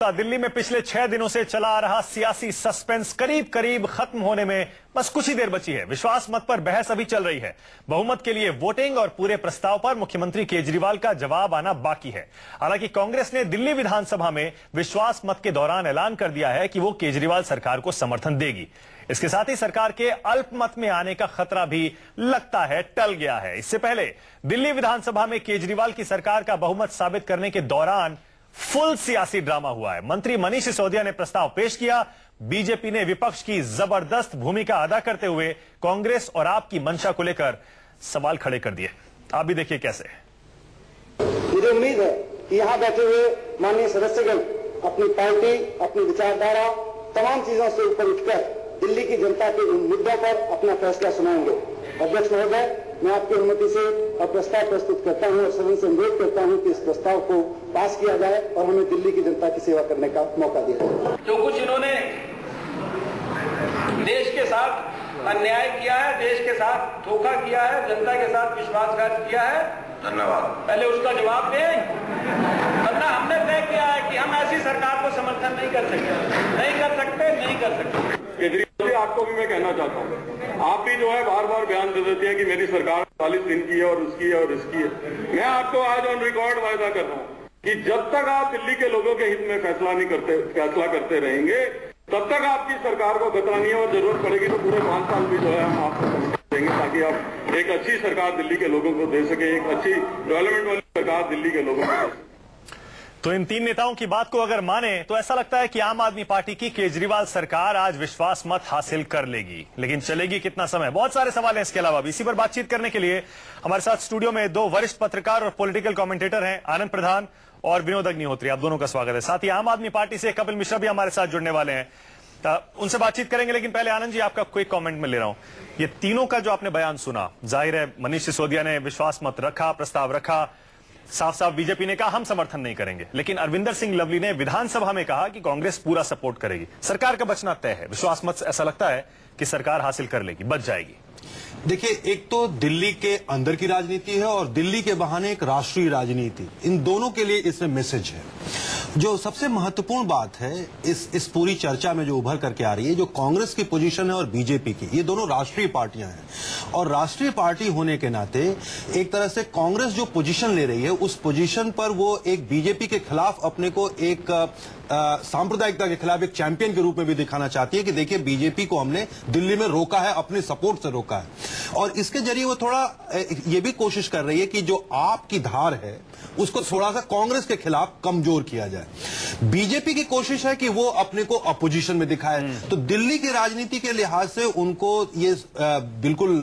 दिल्ली में पिछले 6 दिनों से चला आ रहा सियासी सस्पेंस करीब करीब खत्म होने में बस कुछ ही देर बची है। विश्वास मत पर बहस अभी चल रही है। बहुमत के लिए वोटिंग और पूरे प्रस्ताव पर मुख्यमंत्री केजरीवाल का जवाब आना बाकी है। हालांकि कांग्रेस ने दिल्ली विधानसभा में विश्वास मत के दौरान ऐलान कर दिया है कि वो केजरीवाल सरकार को समर्थन देगी। इसके साथ ही सरकार के अल्पमत में आने का खतरा भी लगता है टल गया है। इससे पहले दिल्ली विधानसभा में केजरीवाल की सरकार का बहुमत साबित करने के दौरान फुल सियासी ड्रामा हुआ है। मंत्री मनीष सिसोदिया ने प्रस्ताव पेश किया। बीजेपी ने विपक्ष की जबरदस्त भूमिका अदा करते हुए कांग्रेस और आप की मंशा को लेकर सवाल खड़े कर दिए। आप भी देखिए कैसे। मुझे उम्मीद है कि यहां बैठे हुए माननीय सदस्यगण अपनी पार्टी, अपनी विचारधारा, तमाम चीजों से ऊपर उठकर दिल्ली की जनता के मुद्दों पर अपना फैसला सुनाएंगे। अध्यक्ष महोदय, मैं आपकी अनुमति से प्रस्ताव प्रस्तुत करता हूं और सदन से अनुरोध करता हूं कि इस प्रस्ताव को पास किया जाए और हमें दिल्ली की जनता की सेवा करने का मौका दिया जाए। जो कुछ इन्होंने देश के साथ अन्याय किया है, देश के साथ धोखा किया है, जनता के साथ विश्वासघात किया है, धन्यवाद, पहले उसका जवाब दें। वरना हमने तय किया है कि हम ऐसी सरकार को समर्थन नहीं कर सकते। केजरीवाल जी, आपको भी मैं कहना चाहता हूँ, आप भी जो है बार बार बयान दे देते हैं कि मेरी सरकार 40 दिन की है और उसकी है और इसकी है। मैं आपको आज ऑन रिकॉर्ड वायदा कर रहा हूँ कि जब तक आप दिल्ली के लोगों के हित में फैसला करते रहेंगे, तब तक आपकी सरकार को खतरा नहीं है और जरूरत पड़ेगी तो पूरे 5 साल भी जो है हम आपको देंगे, ताकि आप एक अच्छी सरकार दिल्ली के लोगों को दे सके, एक अच्छी डेवलपमेंट वाली सरकार दिल्ली के लोगों को दे सके। तो इन तीन नेताओं की बात को अगर माने तो ऐसा लगता है कि आम आदमी पार्टी की केजरीवाल सरकार आज विश्वास मत हासिल कर लेगी, लेकिन चलेगी कितना समय? बहुत सारे सवाल हैं इसके अलावा भी। इसी पर बातचीत करने के लिए हमारे साथ स्टूडियो में 2 वरिष्ठ पत्रकार और पॉलिटिकल कमेंटेटर हैं, आनंद प्रधान और विनोद अग्निहोत्री। आप दोनों का स्वागत है। साथ ही आम आदमी पार्टी से कपिल मिश्रा भी हमारे साथ जुड़ने वाले हैं, उनसे बातचीत करेंगे। लेकिन पहले आनंद जी, आपका क्विक कमेंट में ले रहा हूं। ये तीनों का जो आपने बयान सुना, जाहिर है मनीष सिसोदिया ने विश्वास मत रखा, प्रस्ताव रखा, साफ साफ बीजेपी ने कहा हम समर्थन नहीं करेंगे, लेकिन अरविंदर सिंह लवली ने विधानसभा में कहा कि कांग्रेस पूरा सपोर्ट करेगी। सरकार का बचना तय है। विश्वास मत ऐसा लगता है कि सरकार हासिल कर लेगी, बच जाएगी। देखिए, एक तो दिल्ली के अंदर की राजनीति है और दिल्ली के बहाने एक राष्ट्रीय राजनीति, इन दोनों के लिए इसमें मैसेज है। जो सबसे महत्वपूर्ण बात है इस पूरी चर्चा में जो उभर करके आ रही है, जो कांग्रेस की पोजीशन है और बीजेपी की, ये दोनों राष्ट्रीय पार्टियां हैं और राष्ट्रीय पार्टी होने के नाते एक तरह से कांग्रेस जो पोजीशन ले रही है, उस पोजीशन पर वो एक बीजेपी के खिलाफ अपने को एक सांप्रदायिकता के खिलाफ एक चैंपियन के रूप में भी दिखाना चाहती है कि देखिए बीजेपी को हमने दिल्ली में रोका है, अपने सपोर्ट से रोका है। और इसके जरिए वो थोड़ा ये भी कोशिश कर रही है कि जो आपकी धार है उसको थोड़ा सा कांग्रेस के खिलाफ कमजोर किया जाए। बीजेपी की कोशिश है कि वो अपने को अपोजिशन में दिखाए। तो दिल्ली की राजनीति के लिहाज से उनको ये बिल्कुल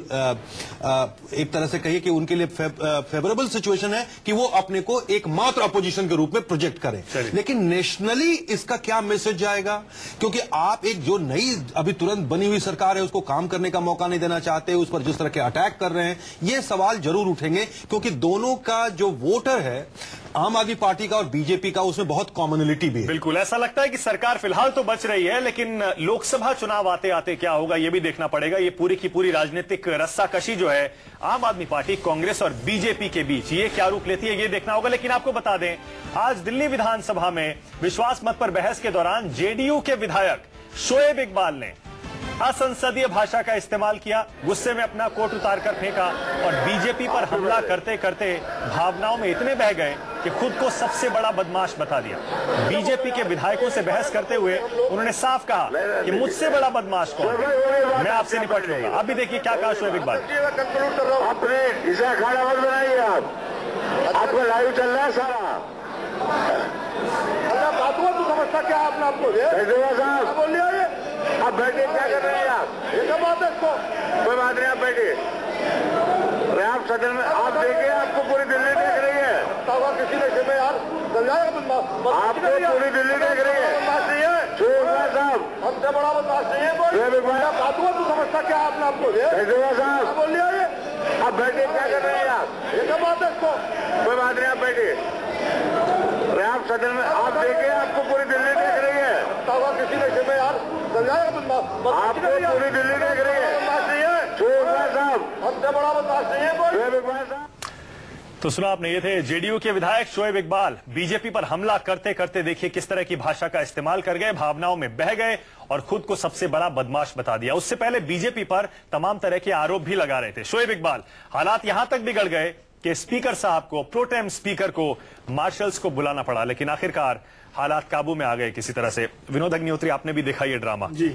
एक तरह से कहिए कि उनके लिए फेवरेबल सिचुएशन है कि वो अपने को एकमात्र अपोजिशन के रूप में प्रोजेक्ट करें। लेकिन नेशनली इसका क्या मैसेज जाएगा? क्योंकि आप एक जो नई अभी तुरंत बनी हुई सरकार है उसको काम करने का मौका नहीं देना चाहते, उस पर जिस तरह के अटैक कर रहे हैं, ये सवाल जरूर उठेंगे। क्योंकि दोनों का जो वोटर है, आम आदमी पार्टी का और बीजेपी का, उसमें बहुत कॉमनलिटी भी है। बिल्कुल ऐसा लगता है कि सरकार फिलहाल तो बच रही है, लेकिन लोकसभा चुनाव आते आते क्या होगा ये भी देखना पड़ेगा। ये पूरी की पूरी राजनीतिक रस्साकशी जो है आम आदमी पार्टी, कांग्रेस और बीजेपी के बीच, ये क्या रूप लेती है ये देखना होगा। लेकिन आपको बता दें, आज दिल्ली विधानसभा में विश्वास मत पर बहस के दौरान जेडीयू के विधायक शोएब इकबाल ने असंसदीय भाषा का इस्तेमाल किया, गुस्से में अपना कोट उतार कर फेंका और बीजेपी पर हमला करते करते भावनाओं में इतने बह गए कि खुद को सबसे बड़ा बदमाश बता दिया। बीजेपी के विधायकों से बहस करते हुए उन्होंने साफ कहा कि मुझसे बड़ा बदमाश कौन है, मैं आपसे निपट लूंगा। आप भी देखिए क्या कहा शोएब इकबाल। आपका लाइव चल रहा है सारा। तू समझता क्या आपने आपको बोलिए, आप बैठिए, क्या कर रहे हैं आप? ये क्या बात है? इसको कोई बात नहीं, आप बैठिए। आप सदन में आप देखिए, आपको पूरी दिल्ली देख रही है। किसी ने में यार आपको पूरी दिल्ली देख रही है। साहब, हमसे बड़ा बदमाश नहीं है। तू समझता क्या आपने आपको साहब बोलिए, आप बैठिए, क्या कर रहे हैं आप? ये क्या बात है? इसको कोई बात नहीं, आप बैठिए। आप सदन में आप देखिए, आपको पूरी दिल्ली देख रही है। किसी ने में यार आपको पूरी दिल्ली देख रही है। बदमाश नहीं है। साहब, हमसे बड़ा बदमाश नहीं है। तो सुना आपने, ये थे जेडीयू के विधायक शोएब इकबाल। बीजेपी पर हमला करते करते देखिए किस तरह की भाषा का इस्तेमाल कर गए, भावनाओं में बह गए और खुद को सबसे बड़ा बदमाश बता दिया। उससे पहले बीजेपी पर तमाम तरह के आरोप भी लगा रहे थे शोएब इकबाल। हालात यहां तक बिगड़ गए कि स्पीकर साहब को, प्रोटेम स्पीकर को, मार्शल्स को बुलाना पड़ा, लेकिन आखिरकार हालात काबू में आ गए किसी तरह से। विनोद अग्निहोत्री, आपने भी देखा ये ड्रामा जी,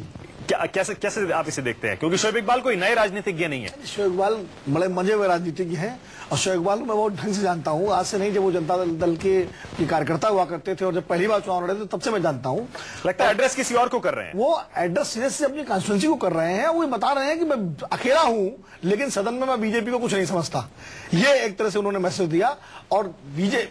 कैसे आप इसे देखते हैं? क्योंकि शोएब इकबाल कोई नए राजनीतिज्ञ नहीं है। शोएब इकबाल बड़े मजे हुए राजनीतिज्ञ हैं और शोएब इकबाल को मैं बहुत ढंग से जानता हूं। आज से नहीं, जब वो जनता दल के कार्यकर्ता हुआ करते थे और जब पहली बार चुनाव लड़े थे तब से मैं जानता हूं। लगता है एड्रेस किसी और को कर रहे हैं। वो एड्रेस सीरियस से अपनी कॉन्स्टिट्यूंसी को कर रहे हैं। वो बता रहे हैं कि मैं अकेला हूं लेकिन सदन में मैं बीजेपी को कुछ नहीं समझता। ये एक तरह से उन्होंने मैसेज दिया। और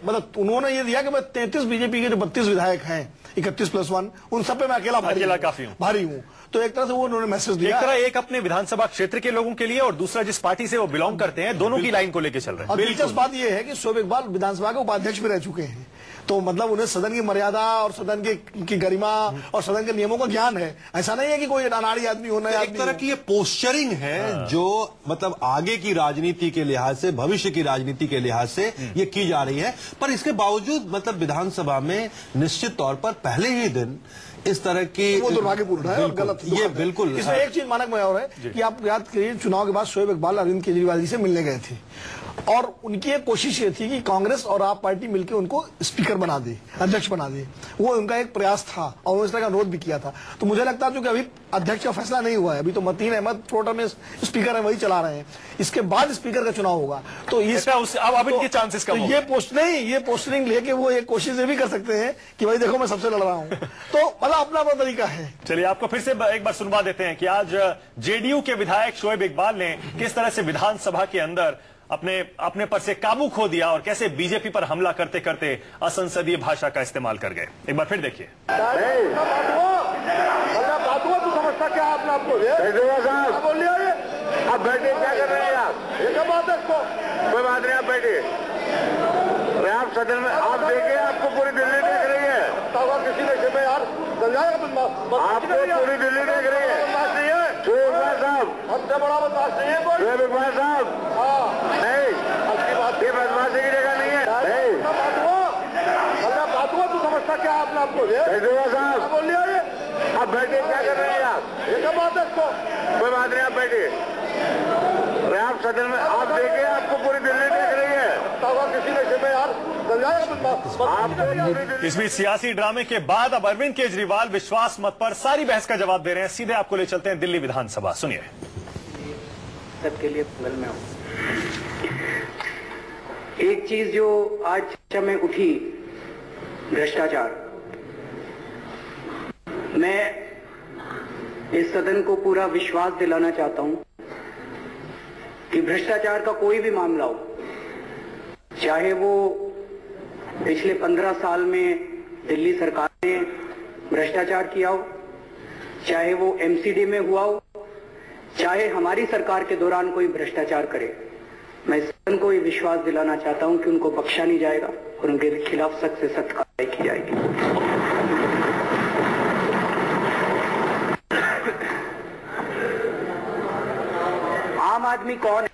मतलब उन्होंने ये दिया कि मैं 33 बीजेपी के जो 32 विधायक हैं, 31+1, उन सब पे मैं अकेला भारी हूं। तो एक तरह से वो उन्होंने मैसेज दिया। एक अपने विधानसभा क्षेत्र के लोगों के लिए और दूसरा जिस पार्टी से वो बिलोंग करते हैं, दोनों की लाइन को लेकर चल रहे हैं। और दिलचस्प बात यह है कि शोएब इकबाल विधानसभा के उपाध्यक्ष भी रह चुके हैं। तो मतलब उन्हें सदन की मर्यादा और सदन की गरिमा और सदन के नियमों का ज्ञान है। ऐसा नहीं है कि कोई अनाड़ी आदमी होना है। एक तरह की ये पोस्चरिंग है जो मतलब आगे की राजनीति के लिहाज से, भविष्य की राजनीति के लिहाज से ये की जा रही है। पर इसके बावजूद मतलब विधानसभा में निश्चित तौर पर पहले ही दिन इस तरह की, वो दुर्भाग्यपूर्ण है और गलत। ये बिल्कुल। इसमें एक चीज मानक में और है कि आप याद करिए, चुनाव के बाद शोएब इकबाल अरविंद केजरीवाल जी से मिलने गए थे और उनकी एक कोशिश ये थी कि कांग्रेस और आप पार्टी मिलकर उनको स्पीकर बना दे, अध्यक्ष बना दे। वो उनका एक प्रयास था और उन्होंने इस तरह का अनुरोध भी किया था। तो मुझे लगता है कि अभी अध्यक्ष का फैसला नहीं हुआ है, अभी तो मतीन अहमद प्रोटेम में स्पीकर है, वही चला रहे हैं। इसके बाद स्पीकर का चुनाव होगा तो अब इनके चांसेस कम ये पोस्टरिंग लेके वो एक कोशिश ये भी कर सकते हैं कि भाई देखो मैं सबसे लड़ रहा हूं। तो मतलब अपना तरीका है। चलिए आपको फिर से एक बार सुनवा देते हैं कि आज जेडीयू के विधायक शोएब इकबाल ने किस तरह से विधानसभा के अंदर अपने पर से काबू खो दिया और कैसे बीजेपी पर हमला करते करते असंसदीय भाषा का इस्तेमाल कर गए। एक बार फिर देखिए। तू समझता क्या आपने आपको बोलिए, आप बैठे क्या कर रहे हैं आप? ये क्या बात है? इसको कोई बात नहीं, आप बैठे। आप सदन में आप देखे, आपको पूरी दिल्ली देख रही है। किसी ने यार आपको पूरी दिल्ली देख रही है। शोएब इकबाल साहब, हमसे बड़ा बदमाश नहीं है। शोएब इकबाल साहब, नहीं, आपकी बात ये बदमाशी की जगह नहीं है। बात हुआ, तू समझता क्या आपने आपको साहब बोलिए, आप बैठे क्या कर रहे हैं आप? ये क्या बात है? इसको कोई बात नहीं, आप बैठे। आप सदन में आप देखे, आपको पूरी दिल्ली देख रही है। किसी ने यार इस बीच सियासी ड्रामे के बाद अब अरविंद केजरीवाल विश्वास मत पर सारी बहस का जवाब दे रहे हैं। सीधे आपको ले चलते हैं दिल्ली विधानसभा, सुनिए। सबके लिए बगल में एक चीज जो आज चर्चा में उठी, भ्रष्टाचार। मैं इस सदन को पूरा विश्वास दिलाना चाहता हूं कि भ्रष्टाचार का कोई भी मामला हो, चाहे वो पिछले 15 साल में दिल्ली सरकार ने भ्रष्टाचार किया हो, चाहे वो एमसीडी में हुआ हो, चाहे हमारी सरकार के दौरान कोई भ्रष्टाचार करे, मैं सदन को ये विश्वास दिलाना चाहता हूं कि उनको बख्शा नहीं जाएगा और उनके खिलाफ सख्त से सख्त कार्रवाई की जाएगी। आम आदमी कौन है?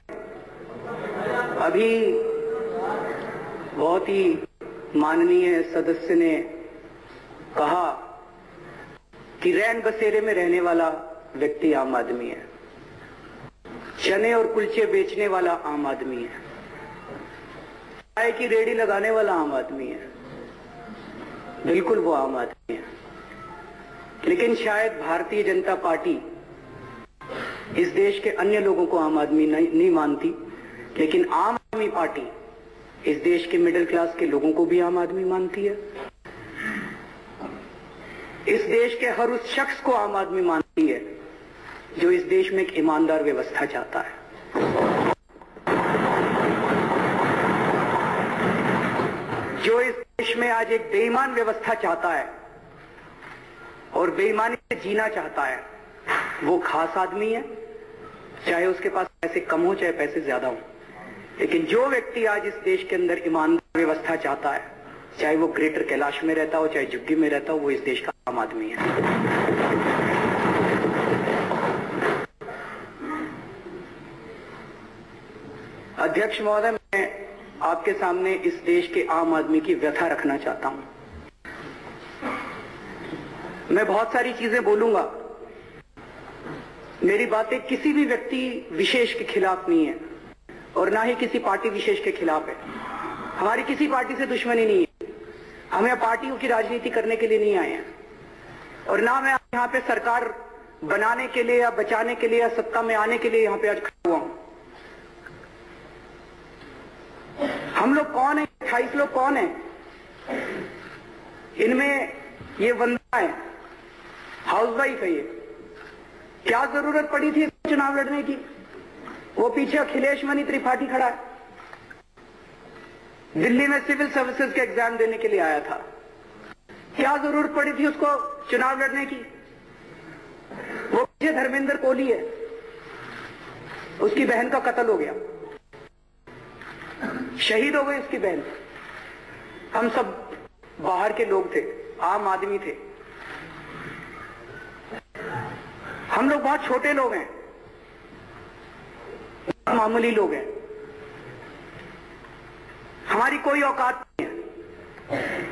अभी बहुत ही माननीय सदस्य ने कहा कि रैन बसेरे में रहने वाला व्यक्ति आम आदमी है, चने और कुलचे बेचने वाला आम आदमी है, चाय की रेडी लगाने वाला आम आदमी है। बिल्कुल वो आम आदमी है। लेकिन शायद भारतीय जनता पार्टी इस देश के अन्य लोगों को आम आदमी नहीं मानती, लेकिन आम आदमी पार्टी इस देश के मिडिल क्लास के लोगों को भी आम आदमी मानती है। इस देश के हर उस शख्स को आम आदमी मानती है जो इस देश में एक ईमानदार व्यवस्था चाहता है। जो इस देश में आज एक बेईमान व्यवस्था चाहता है और बेईमानी से जीना चाहता है, वो खास आदमी है, चाहे उसके पास पैसे कम हो चाहे पैसे ज्यादा हो। लेकिन जो व्यक्ति आज इस देश के अंदर ईमानदार व्यवस्था चाहता है, चाहे वो ग्रेटर कैलाश में रहता हो चाहे झुग्गी में रहता हो, वो इस देश का आम आदमी है। अध्यक्ष महोदय, मैं आपके सामने इस देश के आम आदमी की व्यथा रखना चाहता हूं। मैं बहुत सारी चीजें बोलूंगा, मेरी बातें किसी भी व्यक्ति विशेष के खिलाफ नहीं है और ना ही किसी पार्टी विशेष के खिलाफ है। हमारी किसी पार्टी से दुश्मनी नहीं है, हम यहाँ पार्टियों की राजनीति करने के लिए नहीं आए हैं और ना मैं यहाँ पे सरकार बनाने के लिए या बचाने के लिए या सत्ता में आने के लिए यहाँ पे आज खड़ा हुआ हूं। हम लोग कौन है? 28 लोग कौन है? इनमें ये वंदना है, हाउसवाइफ है। ये क्या जरूरत पड़ी थी चुनाव लड़ने की? वो पीछे अखिलेश मणि त्रिपाठी खड़ा है, दिल्ली में सिविल सर्विसेज के एग्जाम देने के लिए आया था। क्या जरूरत पड़ी थी उसको चुनाव लड़ने की? वो पीछे धर्मेंद्र कोहली है, उसकी बहन का कत्ल हो गया, शहीद हो गई उसकी बहन। हम सब बाहर के लोग थे, आम आदमी थे, हम लोग बहुत छोटे लोग हैं, मामूली लोग हैं, हमारी कोई औकात नहीं है।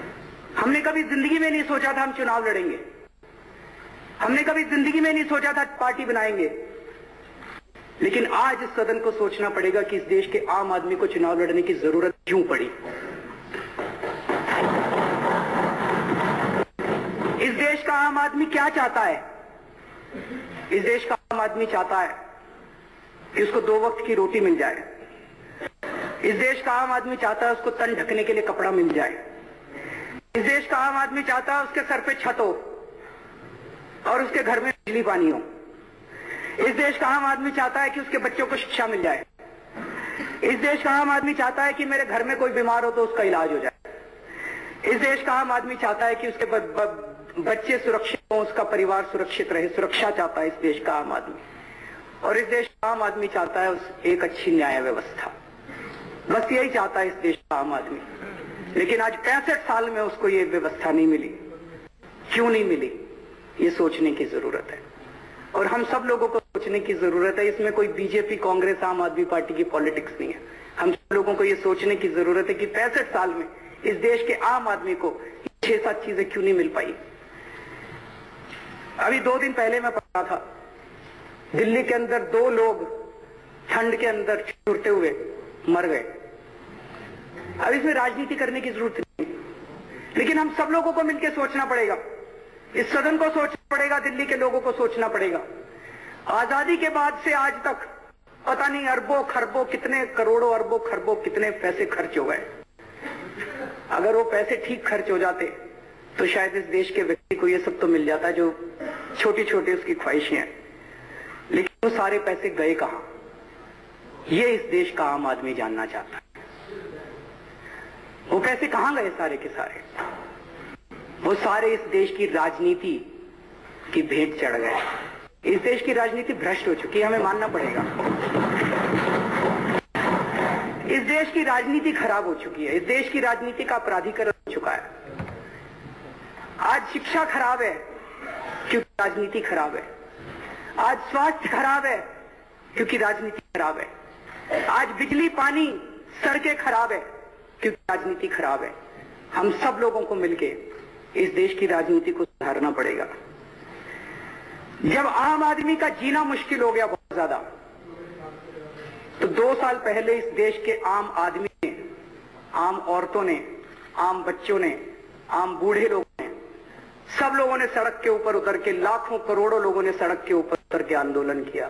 हमने कभी जिंदगी में नहीं सोचा था हम चुनाव लड़ेंगे, हमने कभी जिंदगी में नहीं सोचा था पार्टी बनाएंगे, लेकिन आज इस सदन को सोचना पड़ेगा कि इस देश के आम आदमी को चुनाव लड़ने की जरूरत क्यों पड़ी। इस देश का आम आदमी क्या चाहता है? इस देश का आम आदमी चाहता है कि उसको 2 वक्त की रोटी मिल जाए। इस देश का आम आदमी चाहता है उसको तन ढकने के लिए कपड़ा मिल जाए। इस देश का आम आदमी चाहता है उसके सर पे छत हो और उसके घर में बिजली पानी हो। इस देश का आम आदमी चाहता है कि उसके बच्चों को शिक्षा मिल जाए। इस देश का आम आदमी चाहता है कि मेरे घर में कोई बीमार हो तो उसका इलाज हो जाए। इस देश का आम आदमी चाहता है कि उसके बच्चे सुरक्षित हो, उसका परिवार सुरक्षित रहे। सुरक्षा चाहता है इस देश का आम आदमी। और इस देश का आम आदमी चाहता है एक अच्छी न्याय व्यवस्था। बस यही चाहता है इस देश का आम आदमी। लेकिन आज 65 साल में उसको ये व्यवस्था नहीं मिली। क्यों नहीं मिली, ये सोचने की जरूरत है और हम सब लोगों को सोचने की जरूरत है। इसमें कोई बीजेपी, कांग्रेस, आम आदमी पार्टी की पॉलिटिक्स नहीं है। हम सब लोगों को ये सोचने की जरूरत है कि 65 साल में इस देश के आम आदमी को 6-7 चीजें क्यों नहीं मिल पाई। अभी 2 दिन पहले मैं पढ़ा था, दिल्ली के अंदर 2 लोग ठंड के अंदर छुटते हुए मर गए। अब इसमें राजनीति करने की जरूरत नहीं, लेकिन हम सब लोगों को मिलकर सोचना पड़ेगा। इस सदन को सोचना पड़ेगा, दिल्ली के लोगों को सोचना पड़ेगा। आजादी के बाद से आज तक पता नहीं अरबों खरबों कितने, करोड़ों अरबों खरबों कितने पैसे खर्च हो गए। अगर वो पैसे ठीक खर्च हो जाते तो शायद इस देश के व्यक्ति को ये सब तो मिल जाता जो छोटी छोटी उसकी ख्वाहिशें हैं। लेकिन वो सारे पैसे गए कहां, ये इस देश का आम आदमी जानना चाहता है। वो पैसे कहां गए सारे के सारे? वो सारे इस देश की राजनीति की भेंट चढ़ गए। इस देश की राजनीति भ्रष्ट हो चुकी है, हमें मानना पड़ेगा। इस देश की राजनीति खराब हो चुकी है। इस देश की राजनीति का अपराधीकरण हो चुका है। आज शिक्षा खराब है क्योंकि राजनीति खराब है। आज स्वास्थ्य खराब है क्योंकि राजनीति खराब है। आज बिजली, पानी, सड़कें खराब है क्योंकि राजनीति खराब है। हम सब लोगों को मिलके इस देश की राजनीति को सुधारना पड़ेगा। जब आम आदमी का जीना मुश्किल हो गया बहुत ज्यादा, तो 2 साल पहले इस देश के आम आदमी ने, आम औरतों ने, आम बच्चों ने, आम बूढ़े लोगों ने, सब लोगों ने सड़क के ऊपर उतर के, लाखों करोड़ों लोगों ने सड़क के ऊपर उतर के आंदोलन किया।